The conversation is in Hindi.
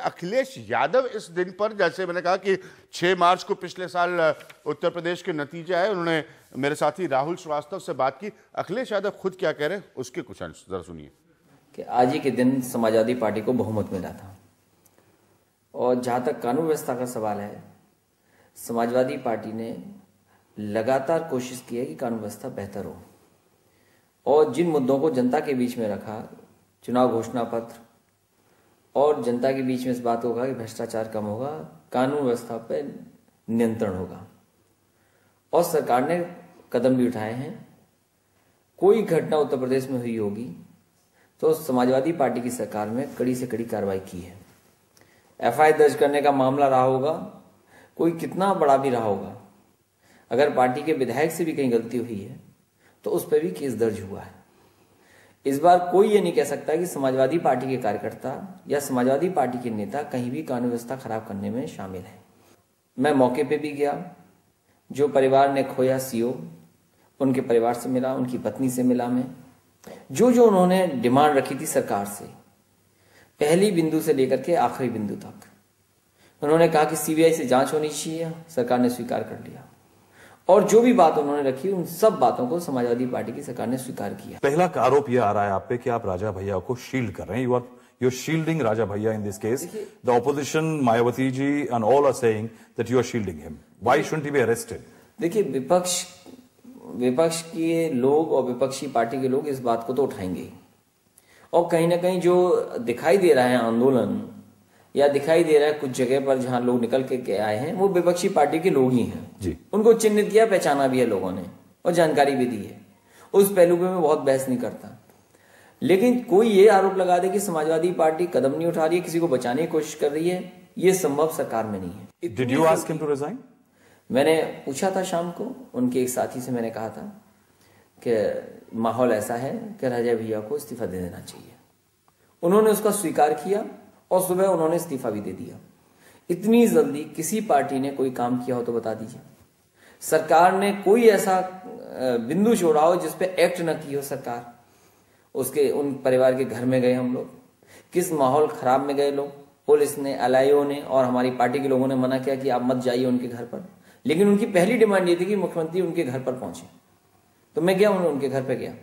अखिलेश यादव इस दिन पर, जैसे मैंने कहा कि 6 मार्च को पिछले साल उत्तर प्रदेश के नतीजे आए, उन्होंने मेरे साथी राहुल श्रीवास्तव से बात की। अखिलेश यादव खुद क्या कह रहे हैं उसके कुछ अंश जरा सुनिए। कि आज ही के दिन समाजवादी पार्टी को बहुमत मिला था, और जहां तक कानून व्यवस्था का सवाल है, समाजवादी पार्टी ने लगातार कोशिश की है कि कानून व्यवस्था बेहतर हो, और जिन मुद्दों को जनता के बीच में रखा, चुनाव घोषणा पत्र, और जनता के बीच में इस बात को कहा कि भ्रष्टाचार कम होगा, कानून व्यवस्था पर नियंत्रण होगा, और सरकार ने कदम भी उठाए हैं। कोई घटना उत्तर प्रदेश में हुई होगी तो समाजवादी पार्टी की सरकार में कड़ी से कड़ी कार्रवाई की है। एफआईआर दर्ज करने का मामला रहा होगा, कोई कितना बड़ा भी रहा होगा, अगर पार्टी के विधायक से भी कहीं गलती हुई है तो उस पर भी केस दर्ज हुआ है। इस बार कोई ये नहीं कह सकता कि समाजवादी पार्टी के कार्यकर्ता या समाजवादी पार्टी के नेता कहीं भी कानून व्यवस्था खराब करने में शामिल है। मैं मौके पे भी गया, जो परिवार ने खोया सीओ, उनके परिवार से मिला, उनकी पत्नी से मिला मैं। जो जो उन्होंने डिमांड रखी थी सरकार से, पहली बिंदु से लेकर के आखिरी बिंदु तक, उन्होंने कहा कि सीबीआई से जांच होनी चाहिए, सरकार ने स्वीकार कर लिया। और जो भी बात उन्होंने रखी, उन सब बातों को समाजवादी पार्टी की सरकार ने स्वीकार किया। पहला आरोप यह आ रहा है आप पे कि आप राजा भैया को शील्ड कर रहे हैं। You're shielding Raja Bhaiya in this case. The opposition, Mayawati ji, and all are saying that you are shielding him. Why shouldn't he be arrested? देखिए, विपक्ष के लोग और विपक्षी पार्टी के लोग इस बात को तो उठाएंगे, और कहीं ना कहीं जो दिखाई दे रहा है आंदोलन, या दिखाई दे रहा है कुछ जगह पर जहां लोग निकल के आए हैं, वो विपक्षी पार्टी के लोग ही हैं जी। उनको चिन्हित किया, पहचाना भी है लोगों ने, और जानकारी भी दी है। उस पहलू पे मैं बहुत बहस नहीं करता, लेकिन कोई ये आरोप लगा दे कि समाजवादी पार्टी कदम नहीं उठा रही है, किसी को बचाने की कोशिश कर रही है, ये संभव सरकार में नहीं है। Did you ask him to resign? मैंने पूछा था शाम को, उनके एक साथी से मैंने कहा था कि माहौल ऐसा है कि राजा भैया को इस्तीफा दे देना चाहिए। उन्होंने उसका स्वीकार किया, और सुबह उन्होंने इस्तीफा भी दे दिया। इतनी जल्दी किसी पार्टी ने कोई काम किया हो तो बता दीजिए। सरकार ने कोई ऐसा बिंदु छोड़ा हो जिसपे एक्ट न की हो सरकार। उसके उन परिवार के घर में गए हम लोग, किस माहौल खराब में गए लोग, पुलिस ने, एलआईओ ने और हमारी पार्टी के लोगों ने मना किया कि आप मत जाइए उनके घर पर। लेकिन उनकी पहली डिमांड ये थी कि मुख्यमंत्री उनके घर पर पहुंचे, तो मैं गया, उनके घर पर गया।